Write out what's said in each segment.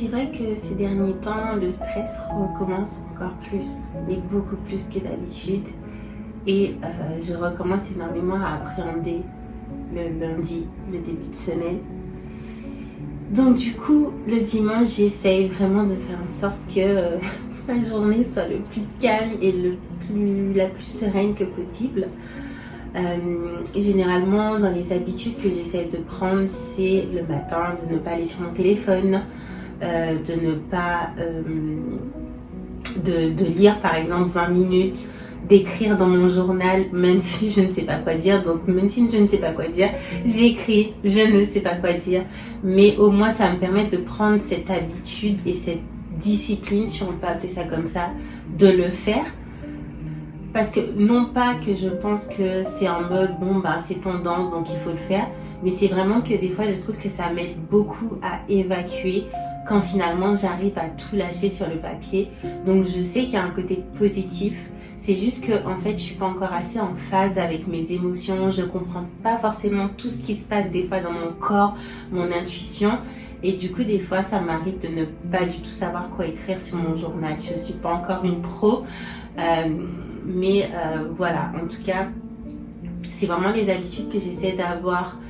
c'est vrai que ces derniers temps, le stress recommence encore plus, mais beaucoup plus que d'habitude. Et je recommence énormément à appréhender le lundi, le début de semaine. Donc du coup, le dimanche, j'essaye vraiment de faire en sorte que la journée soit le plus calme et la plus sereine que possible. Généralement, dans les habitudes que j'essaie de prendre, c'est le matin de ne pas aller sur mon téléphone, de ne pas de lire par exemple 20 minutes, d'écrire dans mon journal même si je ne sais pas quoi dire. Donc même si je ne sais pas quoi dire, j'écris, je ne sais pas quoi dire, mais au moins ça me permet de prendre cette habitude et cette discipline, si on peut appeler ça comme ça, de le faire. Parce que non pas que je pense que c'est en mode c'est tendance donc il faut le faire, mais c'est vraiment que des fois je trouve que ça m'aide beaucoup à évacuer quand finalement j'arrive à tout lâcher sur le papier. Donc je sais qu'il y a un côté positif, c'est juste que en fait je suis pas encore assez en phase avec mes émotions, je comprends pas forcément tout ce qui se passe des fois dans mon corps, mon intuition. Et du coup, des fois, ça m'arrive de ne pas du tout savoir quoi écrire sur mon journal. Je suis pas encore une pro, mais voilà. En tout cas, c'est vraiment les habitudes que j'essaie d'avoir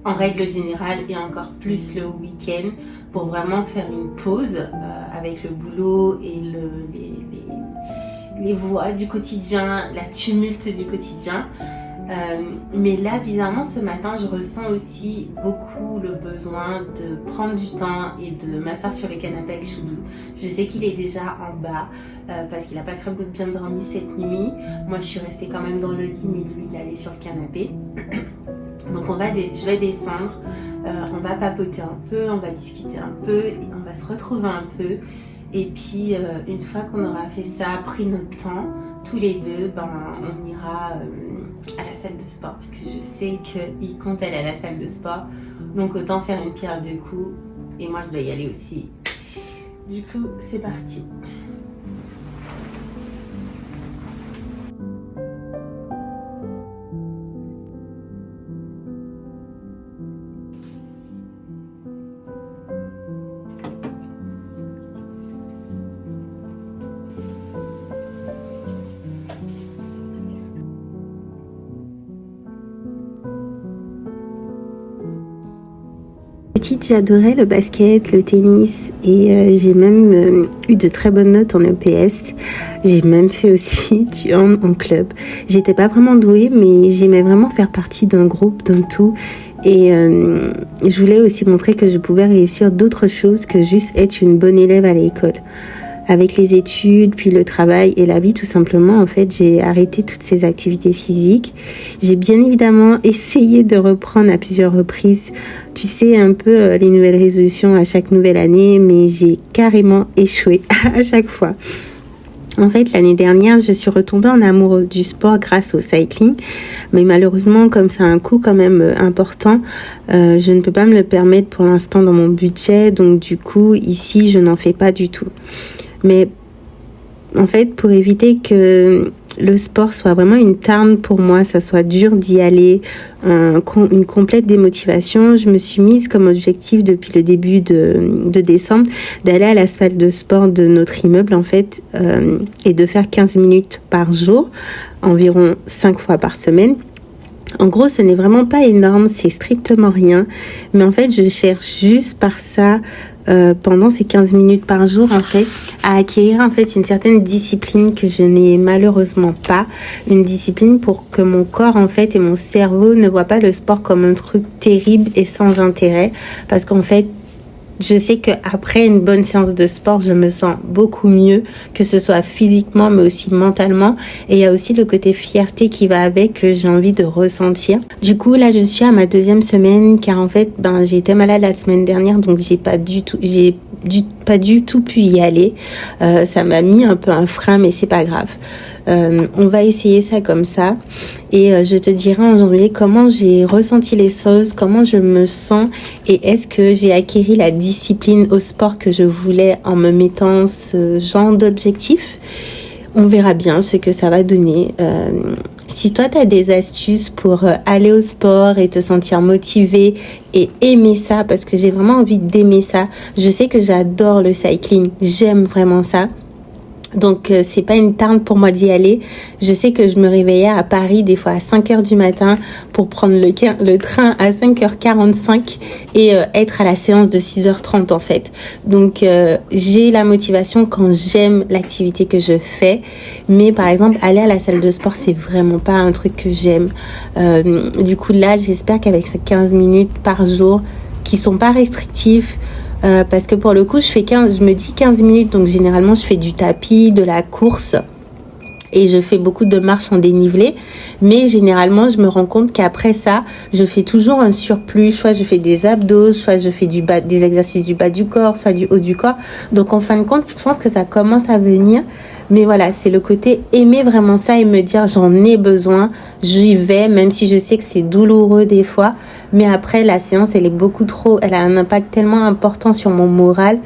en règle générale et encore plus le week-end pour vraiment faire une pause avec le boulot et les voix du quotidien, la tumulte du quotidien. Mais là, bizarrement, ce matin, je ressens aussi beaucoup le besoin de prendre du temps et de m'asseoir sur le canapé avec Choudou. Je sais qu'il est déjà en bas parce qu'il n'a pas très bien dormi cette nuit. Moi, je suis restée quand même dans le lit, mais lui, il allait sur le canapé. Donc, je vais descendre, on va papoter un peu, on va discuter un peu, et on va se retrouver un peu. Et puis, une fois qu'on aura fait ça, pris notre temps, tous les deux, on ira à la salle de sport parce que je sais qu'il compte aller à la salle de sport. Donc autant faire une pierre deux coups. Et moi, je dois y aller aussi. Du coup, c'est parti. Petite, j'adorais le basket, le tennis et j'ai même eu de très bonnes notes en EPS. J'ai même fait aussi du hand en club. J'étais pas vraiment douée, mais j'aimais vraiment faire partie d'un groupe, d'un tout. Et je voulais aussi montrer que je pouvais réussir d'autres choses que juste être une bonne élève à l'école. Avec les études, puis le travail et la vie tout simplement, en fait, j'ai arrêté toutes ces activités physiques. J'ai bien évidemment essayé de reprendre à plusieurs reprises, tu sais, un peu les nouvelles résolutions à chaque nouvelle année, mais j'ai carrément échoué à chaque fois. En fait, l'année dernière, je suis retombée en amour du sport grâce au cycling. Mais malheureusement, comme ça a un coût quand même important, je ne peux pas me le permettre pour l'instant dans mon budget. Donc du coup, ici, je n'en fais pas du tout. Mais en fait, pour éviter que le sport soit vraiment une tarne pour moi, ça soit dur d'y aller, une complète démotivation, je me suis mise comme objectif depuis le début de décembre d'aller à la salle de sport de notre immeuble en fait et de faire 15 minutes par jour, environ 5 fois par semaine. En gros, ce n'est vraiment pas énorme, c'est strictement rien, mais en fait, je cherche juste par ça pendant ces 15 minutes par jour en fait à acquérir en fait une certaine discipline que je n'ai malheureusement pas, une discipline pour que mon corps en fait et mon cerveau ne voient pas le sport comme un truc terrible et sans intérêt, parce qu'en fait je sais qu'après une bonne séance de sport, je me sens beaucoup mieux, que ce soit physiquement, mais aussi mentalement. Et il y a aussi le côté fierté qui va avec, que j'ai envie de ressentir. Du coup, là, je suis à ma 2e semaine, car en fait, j'ai été malade la semaine dernière, donc j'ai pas du tout pu y aller. Ça m'a mis un peu un frein, mais c'est pas grave. On va essayer ça comme ça et je te dirai en janvier comment j'ai ressenti les choses, comment je me sens et est-ce que j'ai acquis la discipline au sport que je voulais en me mettant ce genre d'objectif. On verra bien ce que ça va donner. Si toi, tu as des astuces pour aller au sport et te sentir motivé et aimer ça, parce que j'ai vraiment envie d'aimer ça. Je sais que j'adore le cycling, j'aime vraiment ça. Donc c'est pas une tarte pour moi d'y aller. Je sais que je me réveillais à Paris des fois à 5h du matin pour prendre le train à 5h45 et être à la séance de 6h30 en fait. Donc j'ai la motivation quand j'aime l'activité que je fais. Mais par exemple aller à la salle de sport c'est vraiment pas un truc que j'aime. Du coup là j'espère qu'avec ces 15 minutes par jour qui sont pas restrictifs, parce que pour le coup, je me dis 15 minutes, donc généralement je fais du tapis, de la course et je fais beaucoup de marches en dénivelé. Mais généralement, je me rends compte qu'après ça, je fais toujours un surplus. Soit je fais des abdos, soit je fais des exercices du bas du corps, soit du haut du corps. Donc en fin de compte, je pense que ça commence à venir. Mais voilà, c'est le côté aimer vraiment ça et me dire j'en ai besoin, j'y vais, même si je sais que c'est douloureux des fois. Mais après, la séance, elle a un impact tellement important sur mon moral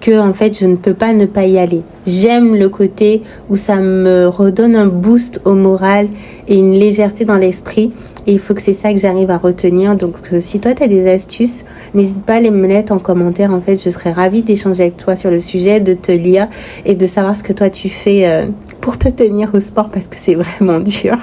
que en fait, je ne peux pas ne pas y aller. J'aime le côté où ça me redonne un boost au moral et une légèreté dans l'esprit. Et il faut que c'est ça que j'arrive à retenir. Donc, si toi, tu as des astuces, n'hésite pas à les me mettre en commentaire. En fait, je serais ravie d'échanger avec toi sur le sujet, de te lire et de savoir ce que toi, tu fais pour te tenir au sport parce que c'est vraiment dur.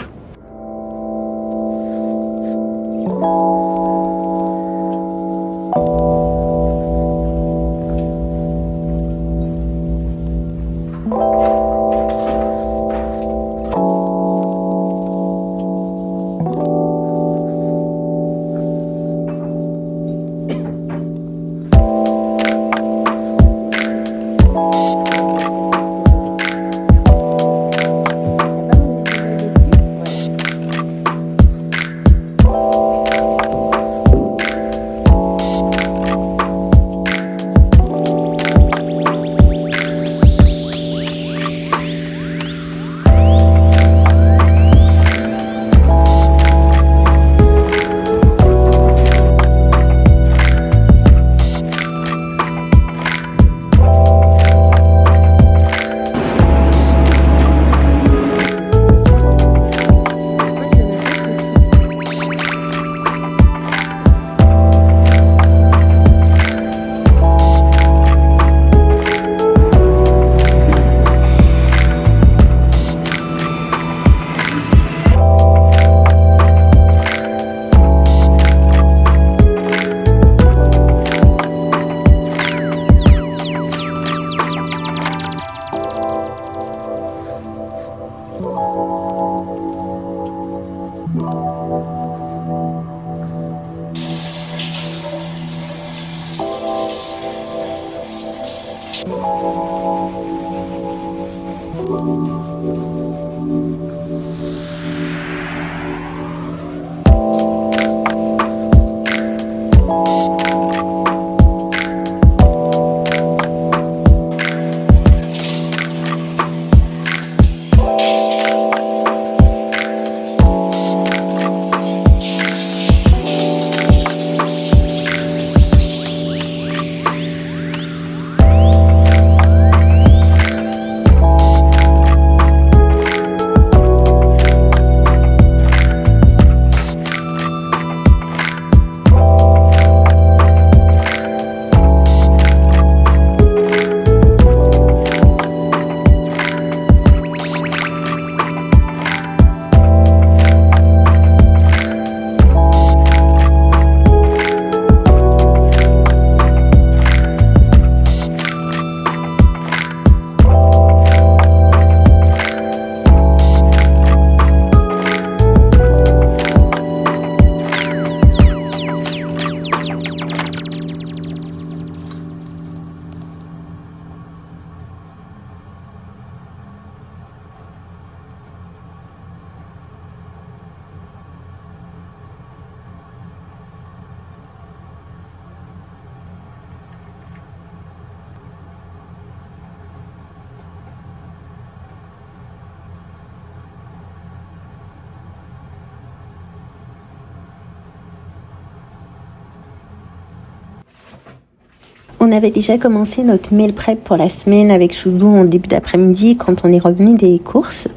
On avait déjà commencé notre meal prep pour la semaine avec Choudou en début d'après-midi quand on est revenu des courses.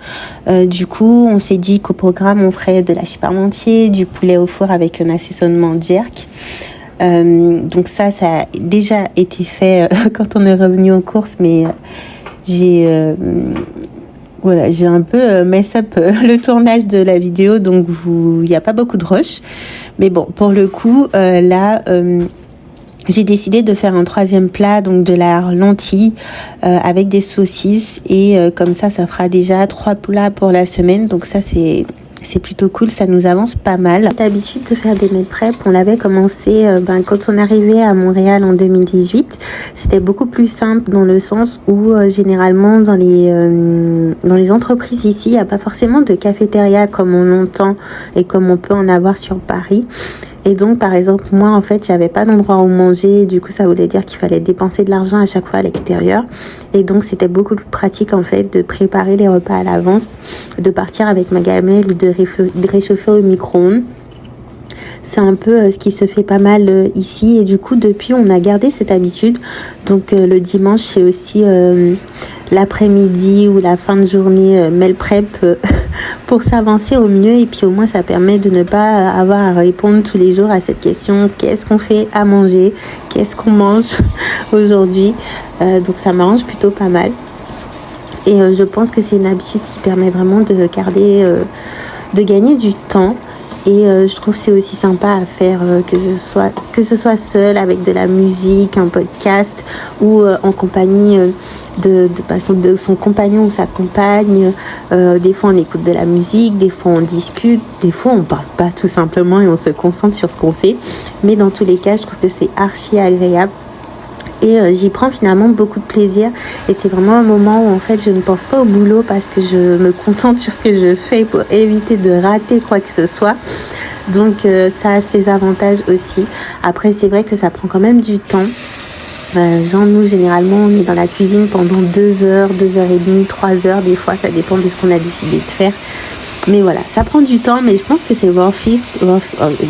Du coup, on s'est dit qu'au programme, on ferait de l'hachis parmentier, du poulet au four avec un assaisonnement jerk. Donc ça a déjà été fait quand on est revenu aux courses, mais j'ai un peu mess up le tournage de la vidéo, donc il n'y a pas beaucoup de rush. Mais bon, pour le coup, j'ai décidé de faire un troisième plat, donc de la lentille avec des saucisses. Et comme ça fera déjà 3 plats pour la semaine. Donc ça, c'est plutôt cool, ça nous avance pas mal. Cette habitude de faire des meal prep, on l'avait commencé quand on arrivait à Montréal en 2018. C'était beaucoup plus simple dans le sens où généralement dans les entreprises ici, il n'y a pas forcément de cafétéria comme on entend et comme on peut en avoir sur Paris. Et donc, par exemple, moi, en fait, j'avais pas d'endroit où manger. Du coup, ça voulait dire qu'il fallait dépenser de l'argent à chaque fois à l'extérieur. Et donc, c'était beaucoup plus pratique, en fait, de préparer les repas à l'avance, de partir avec ma gamelle, de réchauffer au micro-ondes. C'est un peu ce qui se fait pas mal ici. Et du coup, depuis, on a gardé cette habitude. Donc, le dimanche, c'est aussi l'après-midi ou la fin de journée meal prep pour s'avancer au mieux. Et puis, au moins, ça permet de ne pas avoir à répondre tous les jours à cette question. Qu'est-ce qu'on fait à manger? Qu'est-ce qu'on mange aujourd'hui? Donc, ça m'arrange plutôt pas mal. Et je pense que c'est une habitude qui permet vraiment de gagner du temps. Et je trouve que c'est aussi sympa à faire que ce soit seul avec de la musique, un podcast ou en compagnie de son compagnon ou sa compagne. Des fois on écoute de la musique, des fois on discute, des fois on parle pas tout simplement et on se concentre sur ce qu'on fait. Mais dans tous les cas, je trouve que c'est archi agréable. Et j'y prends finalement beaucoup de plaisir. Et c'est vraiment un moment où en fait je ne pense pas au boulot parce que je me concentre sur ce que je fais pour éviter de rater quoi que ce soit. Donc ça a ses avantages aussi. Après c'est vrai que ça prend quand même du temps. Nous généralement on est dans la cuisine pendant 2 heures, 2 heures et demie, 3 heures des fois. Ça dépend de ce qu'on a décidé de faire. Mais voilà, ça prend du temps, mais je pense que c'est worth it.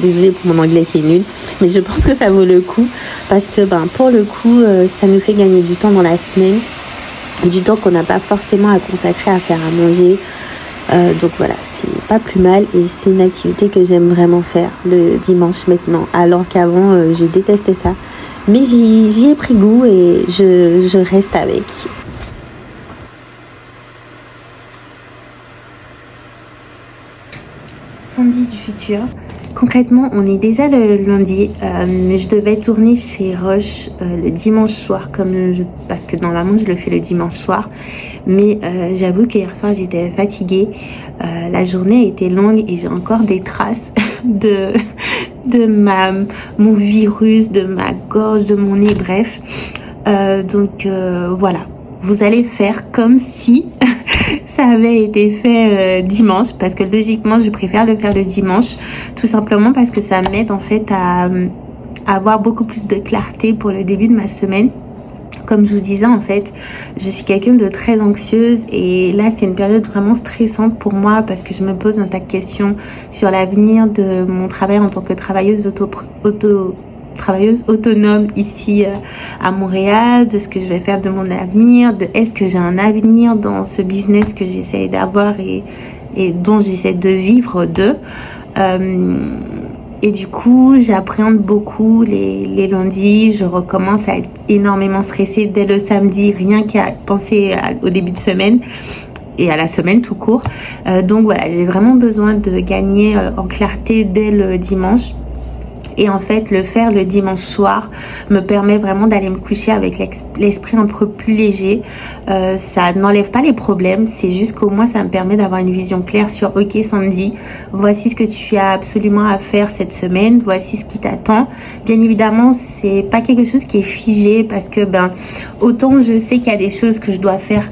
Désolée pour mon anglais qui est nul, mais je pense que ça vaut le coup parce que pour le coup, ça nous fait gagner du temps dans la semaine, du temps qu'on n'a pas forcément à consacrer à faire à manger. Donc voilà, c'est pas plus mal et c'est une activité que j'aime vraiment faire le dimanche maintenant, alors qu'avant je détestais ça. Mais j'y ai pris goût et je reste avec. Sandy du futur. Concrètement, on est déjà le lundi, mais je devais tourner chez Roche le dimanche soir, parce que normalement je le fais le dimanche soir. Mais j'avoue qu'hier soir j'étais fatiguée, la journée était longue et j'ai encore des traces de mon virus, de ma gorge, de mon nez, bref. Donc voilà, vous allez faire comme si ça avait été fait dimanche, parce que logiquement je préfère le faire le dimanche, tout simplement parce que ça m'aide en fait à avoir beaucoup plus de clarté pour le début de ma semaine. Comme je vous disais, en fait, je suis quelqu'un de très anxieuse et là c'est une période vraiment stressante pour moi parce que je me pose un tas de questions sur l'avenir de mon travail en tant que travailleuse autonome ici à Montréal, de ce que je vais faire de mon avenir, de est-ce que j'ai un avenir dans ce business que j'essaie d'avoir et dont j'essaie de vivre et du coup j'appréhende beaucoup les lundis. Je recommence à être énormément stressée dès le samedi, rien qu'à penser au début de semaine et à la semaine tout court. Donc voilà, j'ai vraiment besoin de gagner en clarté dès le dimanche. Et en fait, le faire le dimanche soir me permet vraiment d'aller me coucher avec l'esprit un peu plus léger. Ça n'enlève pas les problèmes, c'est juste qu'au moins ça me permet d'avoir une vision claire sur ok Sandy, voici ce que tu as absolument à faire cette semaine, voici ce qui t'attend. Bien évidemment, c'est pas quelque chose qui est figé parce que autant je sais qu'il y a des choses que je dois faire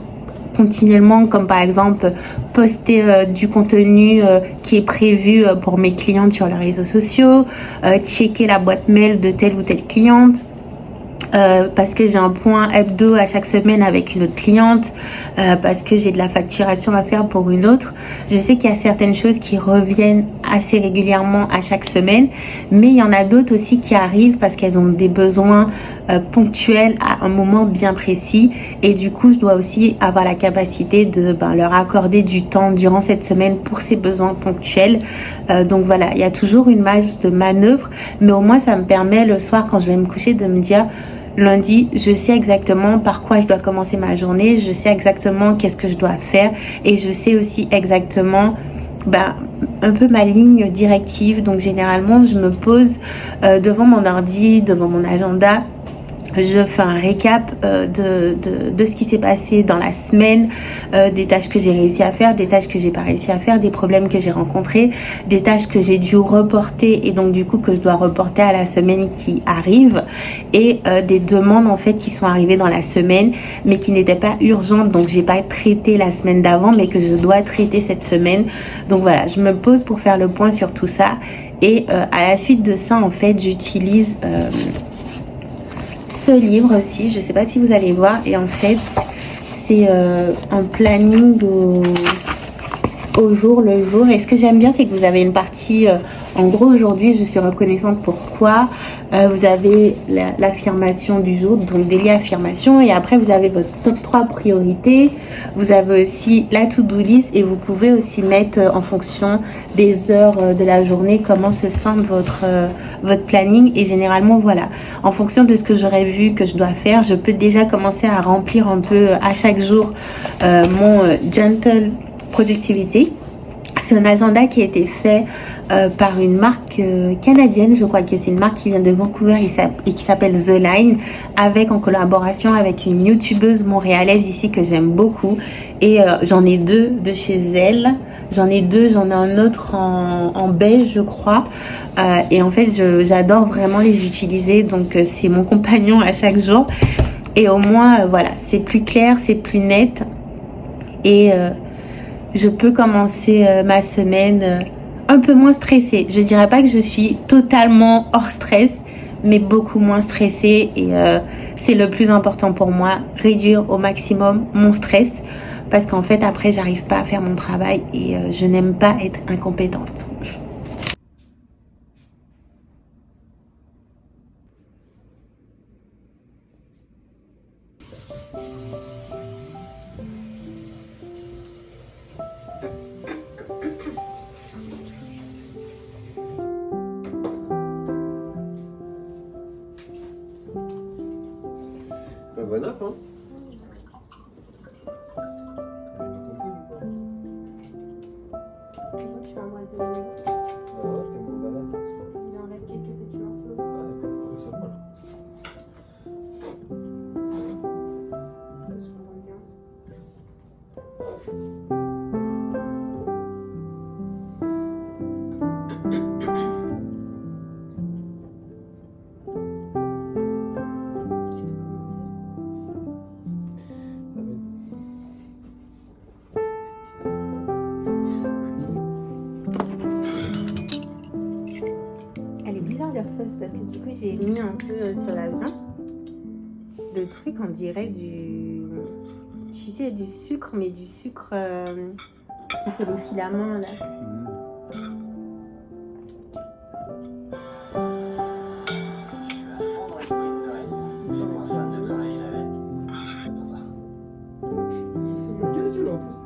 continuellement, comme par exemple poster du contenu qui est prévu pour mes clientes sur les réseaux sociaux, checker la boîte mail de telle ou telle cliente, parce que j'ai un point hebdo à chaque semaine avec une autre cliente, parce que j'ai de la facturation à faire pour une autre. Je sais qu'il y a certaines choses qui reviennent assez régulièrement à chaque semaine, mais il y en a d'autres aussi qui arrivent parce qu'elles ont des besoins ponctuels à un moment bien précis, et du coup je dois aussi avoir la capacité de leur accorder du temps durant cette semaine pour ces besoins ponctuels. Donc voilà, il y a toujours une marge de manœuvre, mais au moins ça me permet le soir quand je vais me coucher de me dire: lundi, je sais exactement par quoi je dois commencer ma journée, je sais exactement qu'est-ce que je dois faire, et je sais aussi exactement un peu ma ligne directive. Donc généralement, je me pose devant mon ordi, devant mon agenda. Je fais un récap de ce qui s'est passé dans la semaine, des tâches que j'ai réussi à faire, des tâches que j'ai pas réussi à faire, des problèmes que j'ai rencontrés, des tâches que j'ai dû reporter et donc du coup que je dois reporter à la semaine qui arrive, et des demandes en fait qui sont arrivées dans la semaine mais qui n'étaient pas urgentes, donc j'ai pas traité la semaine d'avant mais que je dois traiter cette semaine. Donc voilà, je me pose pour faire le point sur tout ça, et à la suite de ça en fait j'utilise ce livre aussi, je sais pas si vous allez voir, et en fait c'est un planning au jour le jour, et ce que j'aime bien c'est que vous avez une partie en gros aujourd'hui je suis reconnaissante pourquoi, vous avez l'affirmation du jour, donc daily affirmation, et après vous avez votre top 3 priorités, vous avez aussi la to-do list, et vous pouvez aussi mettre en fonction des heures de la journée comment se sent votre planning. Et généralement voilà, en fonction de ce que j'aurais vu que je dois faire, je peux déjà commencer à remplir un peu à chaque jour mon gentle productivity. C'est un agenda qui a été fait par une marque canadienne, je crois que c'est une marque qui vient de Vancouver et qui s'appelle The Line, en collaboration avec une youtubeuse montréalaise ici que j'aime beaucoup, et j'en ai deux de chez elle. J'en ai un autre en beige je crois, et en fait j'adore vraiment les utiliser, donc c'est mon compagnon à chaque jour, et au moins voilà, c'est plus clair, c'est plus net, et je peux commencer ma semaine un peu moins stressée. Je dirais pas que je suis totalement hors stress, mais beaucoup moins stressée, et c'est le plus important pour moi, réduire au maximum mon stress, parce qu'en fait après j'arrive pas à faire mon travail, et je n'aime pas être incompétente. Bon app, hein. Tu fais un mois de... Ah ouais, t'es bon balade. Il en reste quelques petits morceaux. Ah d'accord, ça va. Je comprends bien. Elle est bizarre leur sauce parce que du coup j'ai mis un peu sur la viande. Le truc on dirait tu sais, du sucre, mais du sucre qui fait les filaments là. Qu'est-ce que tu veux en plus?